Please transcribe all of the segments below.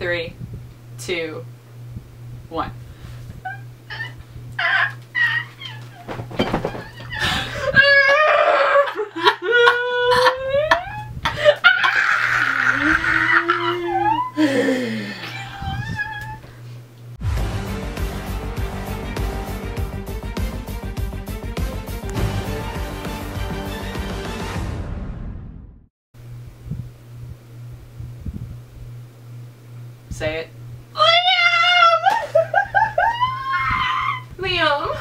3, 2, 1. Say it. Liam! Liam!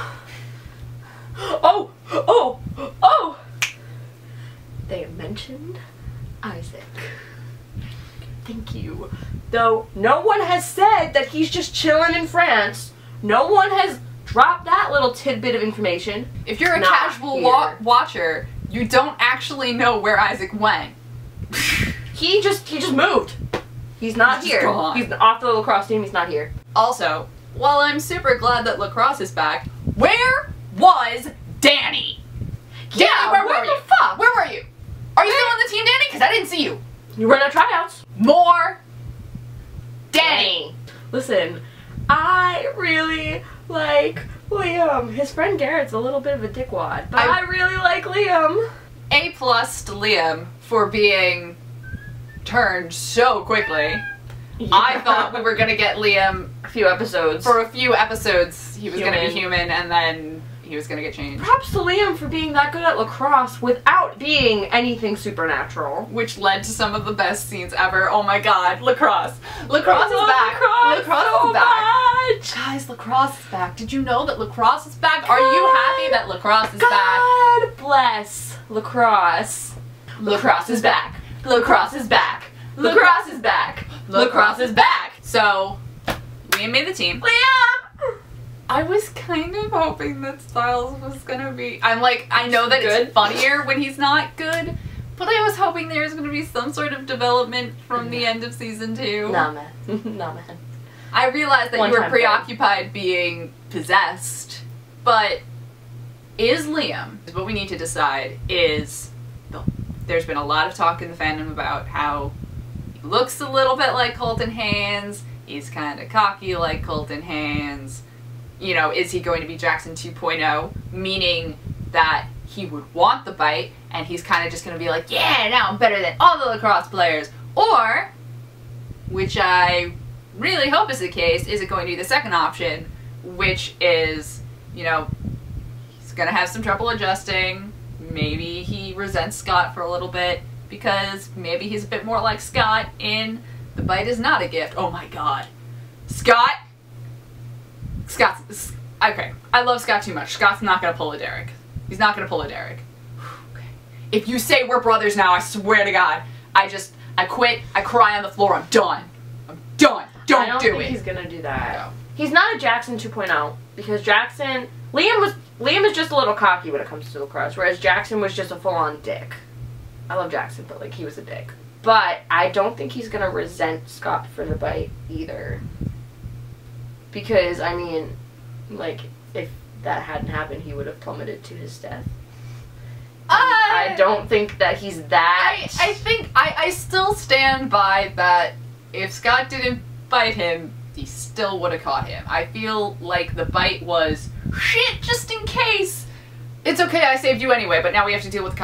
Oh! Oh! Oh! They mentioned Isaac. Thank you. Though no one has said that he's just chilling in France. No one has dropped that little tidbit of information. If you're a Not casual here. watcher, you don't actually know where Isaac went. He just moved. He's not He's here. just gone. He's off the lacrosse team. He's not here. Also, while I'm super glad that Lacrosse is back, where was Danny? Danny, where were you? Fuck? Where were you? Are you still on the team, Danny? Because I didn't see you. You were at tryouts. More Danny. Listen, I really like Liam. His friend Garrett's a little bit of a dickwad, but I really like Liam. A+ to Liam for being turned so quickly. Yeah. I thought we were gonna get Liam A few episodes. for a few episodes. He was gonna be Human. human, and then he was gonna get changed. Props to Liam for being that good at lacrosse without being anything supernatural. Which led to some of the best scenes ever. Oh my god, Lacrosse. Lacrosse is back. Lacrosse is back. Much. Guys, Lacrosse is back. Did you know that Lacrosse is back? Are you happy that Lacrosse is back? God bless lacrosse. Lacrosse is back. Lacrosse is back. Lacrosse is back. Lacrosse is back. So, Liam made the team. Liam! I was kind of hoping that Styles was gonna be. I'm like, I know that Good. it's funnier when he's not good, but I was hoping there was gonna be some sort of development from the end of season 2. Nah, man. Nah, man. I realized that One you were time preoccupied being possessed, but is Liam? What we need to decide is, there's been a lot of talk in the fandom about how he looks a little bit like Colton Haynes, he's kind of cocky like Colton Haynes. You know, is he going to be Jackson 2.0, meaning that he would want the bite and he's kind of just going to be like, yeah, now I'm better than all the lacrosse players? Or, which I really hope is the case, is it going to be the second option, which is, you know, he's going to have some trouble adjusting. Maybe he resents Scott for a little bit because maybe he's a bit more like Scott in The Bite Is Not a Gift. Oh my god. Scott's, okay, I love Scott too much. Scott's not gonna pull a Derek. He's not gonna pull a Derek. Okay. If you say we're brothers now, I swear to God, I quit, I cry on the floor, I'm done. I'm done. I don't do think it. he's gonna do that. No. He's not a Jackson 2.0 because Liam is just a little cocky when it comes to lacrosse, whereas Jackson was just a full-on dick. I love Jackson, but like he was a dick. But I don't think he's gonna resent Scott for the bite either. Because I mean, like if that hadn't happened, he would have plummeted to his death. I don't think that he's that. I think I still stand by that. If Scott didn't bite him, he still would have caught him. I feel like the bite was shit, just in case. It's okay, I saved you anyway, but now we have to deal with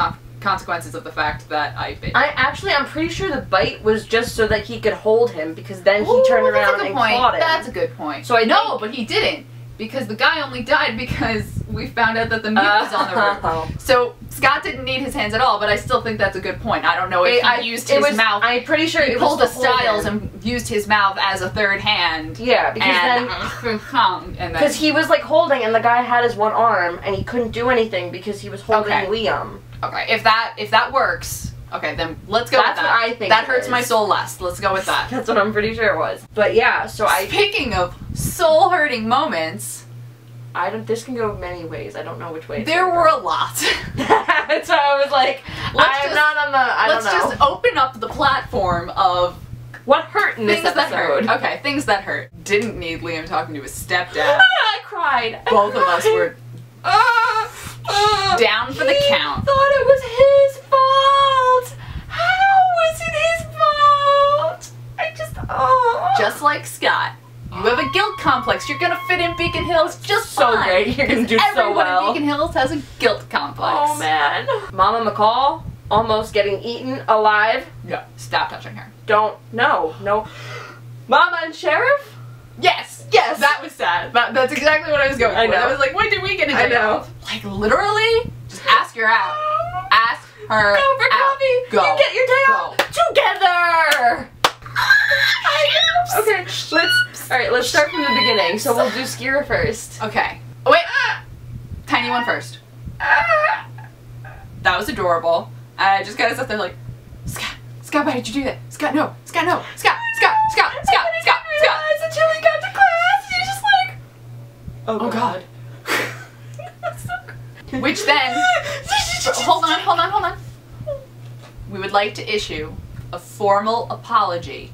consequences of the fact that I bit. I'm pretty sure the bite was just so that he could hold him, because then he turned around and caught him. That's a good point. So but he didn't, because the guy only died because we found out that the mute was on the roof. So Scott didn't need his hands at all, but I still think that's a good point. I don't know if he used his mouth. I'm pretty sure he pulled the Styles and used his mouth as a third hand. Yeah, because then because he was like holding, and the guy had his one arm, and he couldn't do anything because he was holding Liam. Okay, if that works, okay, then let's go with that. That's what I think. That hurts my soul less. Let's go with that. That's what I'm pretty sure it was. But yeah, so Speaking of soul-hurting moments, this can go many ways. I don't know which way. There were a lot. So I was like, let's just open up the platform of what hurt in this things that episode. hurt. Okay, things that hurt. Didn't need Liam talking to his stepdad. I cried. Both of us were down for the count. I thought it was his fault. How was it his fault? I just just like Scott. You have a guilt complex. You're gonna fit in Beacon Hills just So fine. great. You're gonna do so Everyone well. in Beacon Hills has a guilt complex. Oh man. Mama McCall almost getting eaten alive. No, stop touching her. Don't. No. Mama and Sheriff? Yes, Yes. that was sad. That's exactly what I was going for. I know. I was like, when did we get a day I know. off? Like, literally, just ask her out. Ask her Go for out. coffee. Go. You get your day Go. off together. Okay, let's start from the beginning. So we'll do Skira first. Okay. Oh, wait. Tiny one first. That was adorable. I just kind of sat there like, Scott, why did you do that? Scott, no. Scott, no. Scott. Until we got to class, you're just like, Oh God. Which then, hold on. We would like to issue a formal apology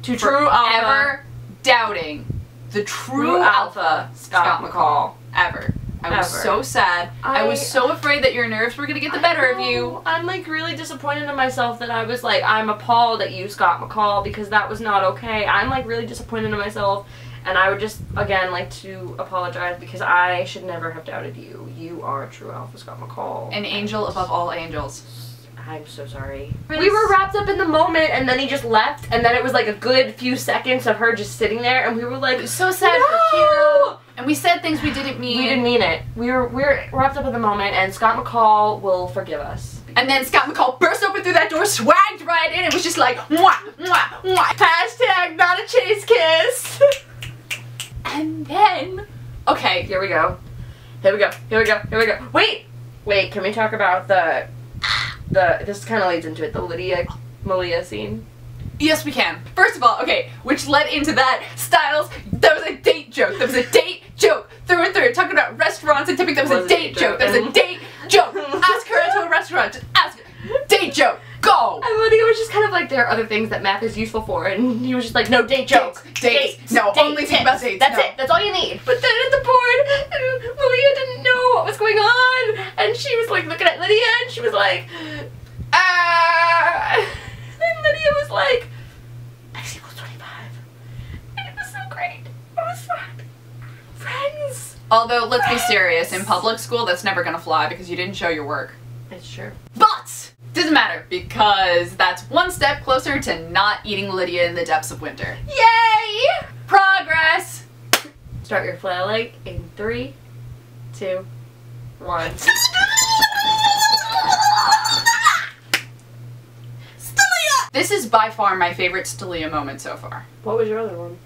to for true alpha. ever doubting the true alpha Scott McCall ever. I was Ever. so sad. I was so afraid that your nerves were gonna get the better of you. I'm like really disappointed in myself that I was like, I'm appalled at you, Scott McCall, because that was not okay. I'm like really disappointed in myself, and I would just again like to apologize because I should never have doubted you. You are true alpha, Scott McCall. An angel above all angels. I'm so sorry. We were wrapped up in the moment, and then he just left, and then it was like a good few seconds of her just sitting there, and we were like, It was so sad for no! Hero. And we said things we didn't mean. We didn't mean it. We were wrapped up in the moment, and Scott McCall will forgive us. And then Scott McCall burst open through that door, swagged right in, and was just like, mwah, mwah, mwah. Hashtag not a chase kiss. And then, okay, Here we go. Wait, can we talk about this kind of leads into it, the Lydia Malia scene? yes we can. First of all, okay, which led into that, Styles, that was a date joke. That was a date joke through and through. Talking about restaurants and tipping, that was a date joke. That was a date joke. Ask her into a restaurant, just ask her. Date joke, go! And Lydia was just kind of like, there are other things that math is useful for, and he was just like, no, date joke. Dates. No, only think about dates. That's No. it. That's all you need. But then at the board, Malia didn't know what was going on, and she was like looking at Lydia, and she was like, ah. And Lydia was like, X equals 25. And it was so great. It was fun. Friends. Although, let's be serious, in public school, that's never gonna fly because you didn't show your work. It's true. But, doesn't matter because that's one step closer to not eating Lydia in the depths of winter. Yay! Progress! Start your flailing in 3, 2, 1. This is by far my favorite Stalia moment so far. What was your other one?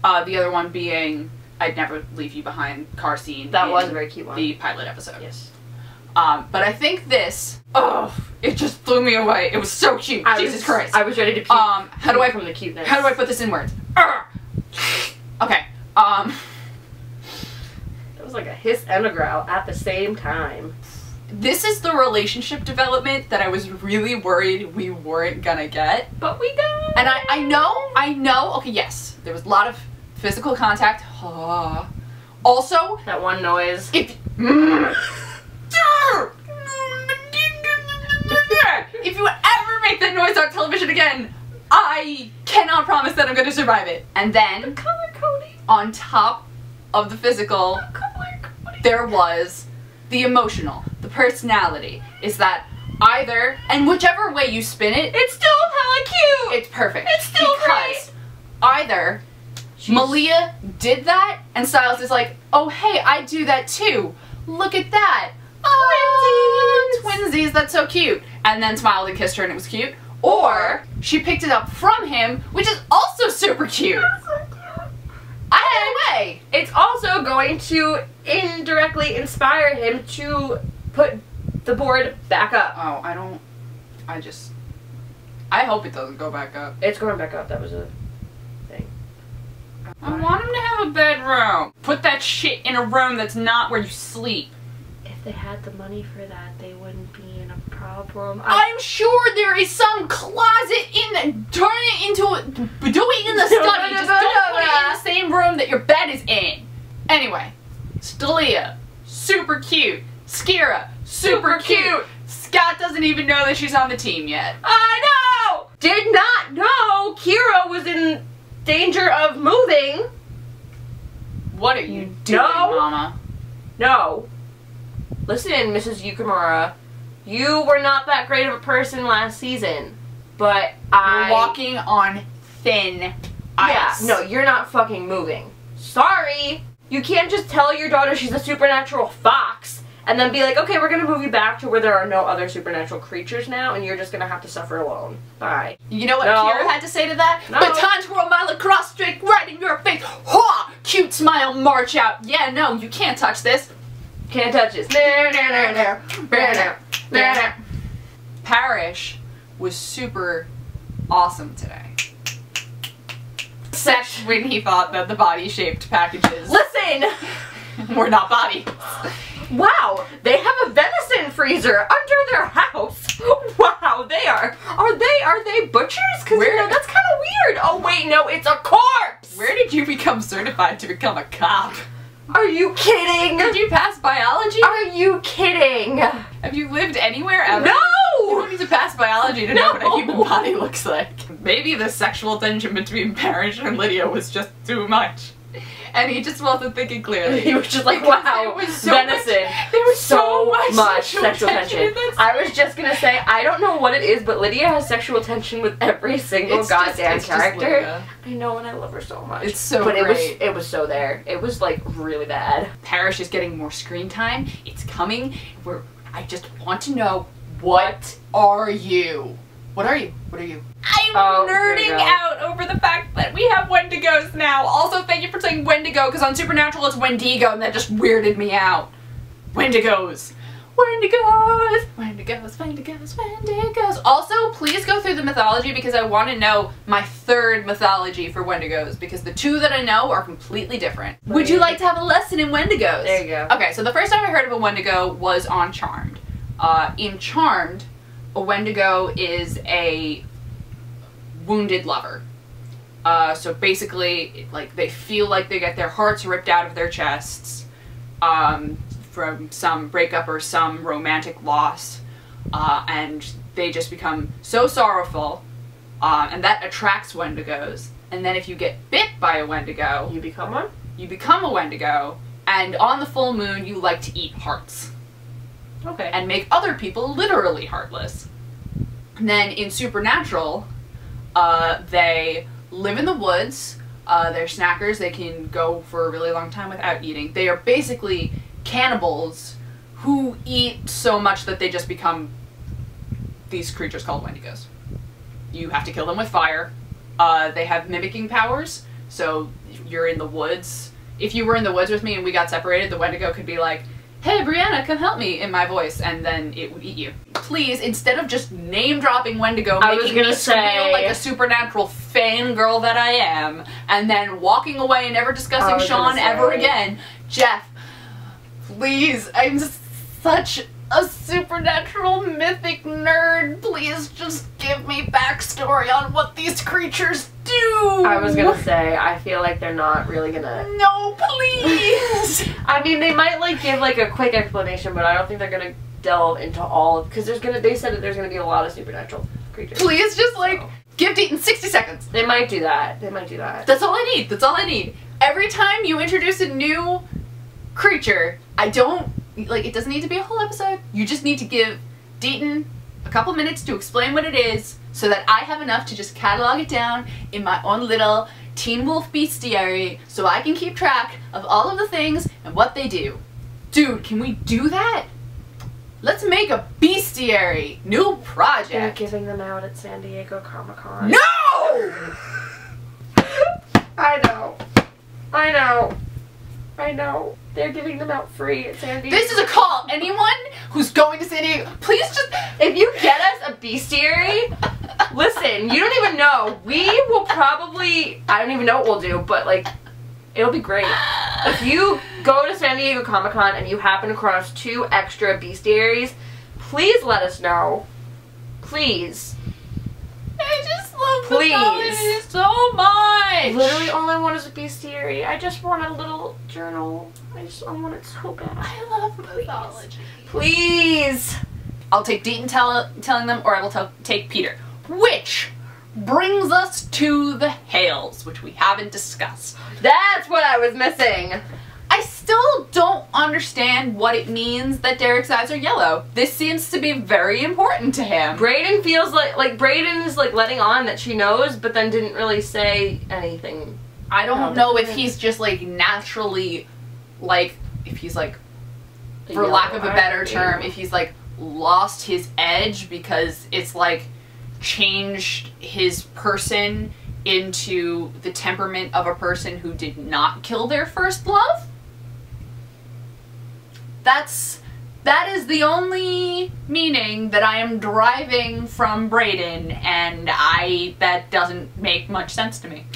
The other one being I'd Never Leave You Behind car scene. That in was a very cute one. The pilot episode. Yes. But I think this, it just blew me away. It was so cute. Jesus Christ. I was ready to puke. How do I from the cuteness? How do I put this in words? Okay. It was like a hiss and a growl at the same time. This is the relationship development that I was really worried we weren't gonna get. But we got. And I know, okay, yes, there was a lot of physical contact. Also, That one noise. if you ever make that noise on television again, I cannot promise that I'm gonna survive it. And then, Color coding. on top of the physical, Color coding. there was the emotional, the personality. Is that either, and whichever way you spin it, It's still hella cute. it's perfect. It's still because either Malia did that, and Styles is like, oh hey, I do that too. Look at that. Oh, twinsies, that's so cute. And then smiled and kissed her and it was cute. Or she picked it up from him, which is also super cute. Either way. It's also going to indirectly inspire him to put the board back up. Oh, I hope it doesn't go back up. It's going back up. That was a thing. I want him to have a bedroom. Put that shit in a room that's not where you sleep. If they had the money for that, they wouldn't be in a problem. I'm sure there is some closet in the, turn it into a, do it in the study, just don't put it in the same room that your bed is in. Anyway, Stalia, super cute. Skira, super cute. Scott doesn't even know that she's on the team yet. I know! Did not know Kira was in danger of moving. What are you doing, No. Mama? No. Listen, Mrs. Yukimura, you were not that great of a person last season, but You're walking on thin ice. Yeah, no, you're not fucking moving. Sorry. You can't just tell your daughter she's a supernatural fox and then be like, okay, we're gonna move you back to where there are no other supernatural creatures now and you're just gonna have to suffer alone. Bye. You know what No. Kira had to say to that? No. Baton twirl my lacrosse stick right in your face. Ha! Cute smile, march out. Yeah, no, you can't touch this. Can't touch this. Parish was super awesome today. Except when he thought that the body-shaped packages Listen! were not bodies. Wow, they have a venison freezer under their house. Wow, they are they butchers? Cause Where- you know, that's kind of weird. Oh wait, no, it's a corpse. Where did you become certified to become a cop? Are you kidding? Did you pass biology? Are you kidding? Have you lived anywhere ever? No! You don't need to pass biology to know what a human body looks like. Maybe the sexual tension between Parish and Lydia was just too much. And he just wasn't thinking clearly. He was just like, Because wow, there was so venison. There was so much sexual tension. in this. I was just gonna say, I don't know what it is, but Lydia has sexual tension with every single It's just- goddamn it's just character. Lydia. I know, and I love her so much. It's so but great. it was so there. It was like really bad. Parish is getting more screen time. It's coming. I just want to know, what are you? What are you? What are you? I'm nerding here we go. out over the fact that we have Wendigos now. Also, thank you for saying Wendigo, because on Supernatural it's Wendigo, and that just weirded me out. Wendigos. Wendigos. Wendigos, Wendigos, Wendigos. Also, please go through the mythology, because I want to know my third mythology for Wendigos, because the two that I know are completely different. Would you like to have a lesson in Wendigos? There you go. Okay, so the first time I heard of a Wendigo was on Charmed. In Charmed, a Wendigo is a wounded lover. So basically, like, they feel like they get their hearts ripped out of their chests from some breakup or some romantic loss, and they just become so sorrowful, and that attracts Wendigos. And then if you get bit by a Wendigo, You become one? you become a Wendigo, and on the full moon, you like to eat hearts Okay. and make other people literally heartless. And then in Supernatural, they live in the woods, they're snackers, they can go for a really long time without eating. They are basically cannibals who eat so much that they just become these creatures called Wendigos. You have to kill them with fire. They have mimicking powers, so you're in the woods. If you were in the woods with me and we got separated, the Wendigo could be like, hey, Brianna, come help me, in my voice, and then it would eat you. Please, instead of just name-dropping Wendigo, I was making gonna me squeal say- like a supernatural fangirl that I am, and then walking away and never I discussing was Sean gonna ever say- again, Jeff, please, I'm such a supernatural mythic nerd. Please just give me backstory on what these creatures do. I was gonna say, I feel like they're not really gonna... No, please. I mean, they might, like, give, like, a quick explanation, but I don't think they're gonna delve into all of... Because they said that there's gonna be a lot of supernatural creatures. Please just, like, So. give Deaton 60 seconds. They might do that. They might do that. That's all I need. That's all I need. Every time you introduce a new creature, I don't, like, it doesn't need to be a whole episode. You just need to give Deaton a couple minutes to explain what it is so that I have enough to just catalog it down in my own little Teen Wolf bestiary so I can keep track of all of the things and what they do. Dude, can we do that? Let's make a bestiary. New They're project. giving them out at San Diego Comic-Con. No! I know. I know. I know. They're giving them out free at San Diego. This is a call. Anyone who's going to San Diego, please just... If you get us a bestiary, listen, you don't even know. We will probably... I don't even know what we'll do, but, like, it'll be great. If you go to San Diego Comic-Con and you happen across 2 extra bestiaries, please let us know. Please. I just love Please. mythology so much. Literally all I want is a bestiary. I just want a little journal. I want it so bad. I love mythology. Please. I'll take Deaton telling them, or I will take Peter. Which brings us to the Hales, which we haven't discussed. That's what I was missing. I still don't understand what it means that Derek's eyes are yellow. This seems to be very important to him. Brayden feels like Brayden is like letting on that she knows, but then didn't really say anything. I don't know if he's just like naturally, like, if he's like, for lack of a better term, if he's like lost his edge because it's like changed his person into the temperament of a person who did not kill their first love. That is the only meaning that I am deriving from Brayden, and that doesn't make much sense to me.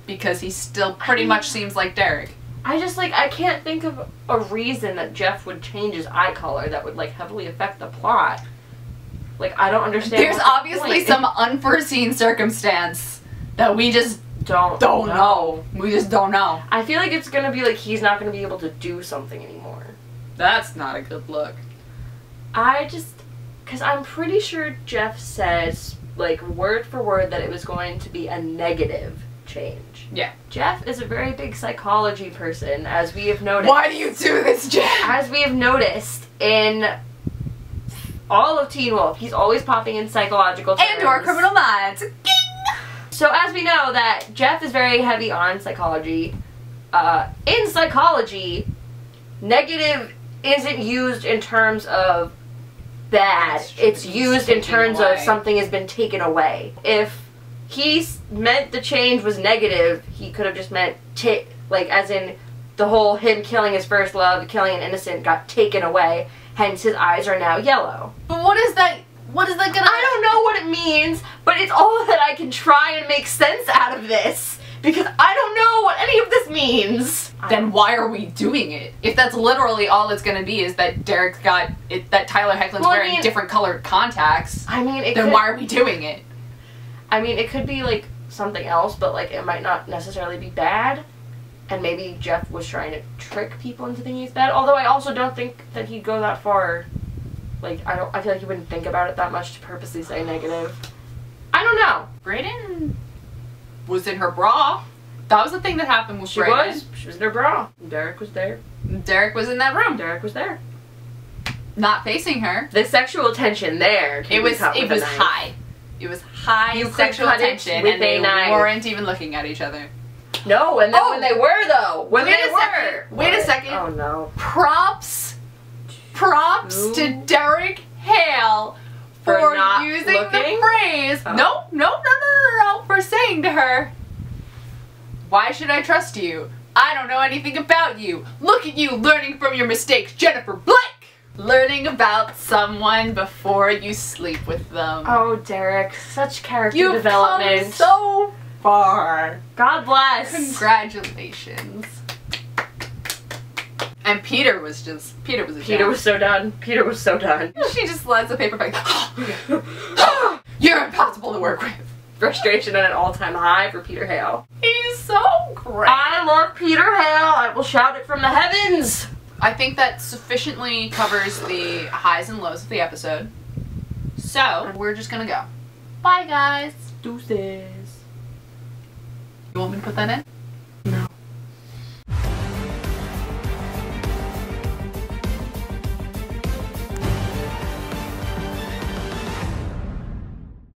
Because he still pretty much seems like Derek. I just, like, I can't think of a reason that Jeff would change his eye color that would, like, heavily affect the plot. Like, I don't understand. There's obviously some unforeseen circumstance that we just don't know. We just don't know. I feel like it's gonna be like he's not gonna be able to do something anymore. That's not a good look. Because I'm pretty sure Jeff says, like, word for word that it was going to be a negative change. Yeah. Jeff is a very big psychology person, as we have noticed. Why do you do this, Jeff? As we have noticed in all of Teen Wolf, he's always popping in psychological terms. And/or Criminal Minds. So as we know that Jeff is very heavy on psychology, in psychology, negative isn't used in terms of bad. It's used in terms of something has been taken away. If he meant the change was negative, he could have just meant, like, as in the whole him killing his first love, killing an innocent got taken away, hence his eyes are now yellow. But what is that gonna... I don't know what it means, but it's all that I can try and make sense out of this, because I don't know what any of this means. Then why are we doing it? If that's literally all it's gonna be is that Derek's got it, that Tyler Hoechlin's wearing different colored contacts. I mean, then why are we doing it? I mean, it could be like something else, but like it might not necessarily be bad. And maybe Jeff was trying to trick people into thinking it's bad. Although I also don't think that he'd go that far. Like, I feel like he wouldn't think about it that much to purposely say negative. I don't know. Brayden was in her bra. That was the thing that happened with Brayden. She was in her bra. Derek was there. Derek was in that room. Derek was there. Not facing her. The sexual tension there. It was high. It was high sexual tension, and they weren't even looking at each other. No, and then when they were, though. Wait a second. Oh, no. Props to Derek Hale for not using looking? the phrase. No, for saying to her, "Why should I trust you? I don't know anything about you. Look at you learning from your mistakes, Jennifer Blake." Learning about someone before you sleep with them. Oh, Derek, such character development. You've come so far. God bless. Congratulations. And Peter was a Peter was so done. Peter was so done. She just slides the paper bag. You're impossible to work with. Frustration at an all-time high for Peter Hale. He's so great. I love Peter Hale. I will shout it from the heavens. I think that sufficiently covers the highs and lows of the episode. So, we're just gonna go. Bye, guys. Deuces. You want me to put that in?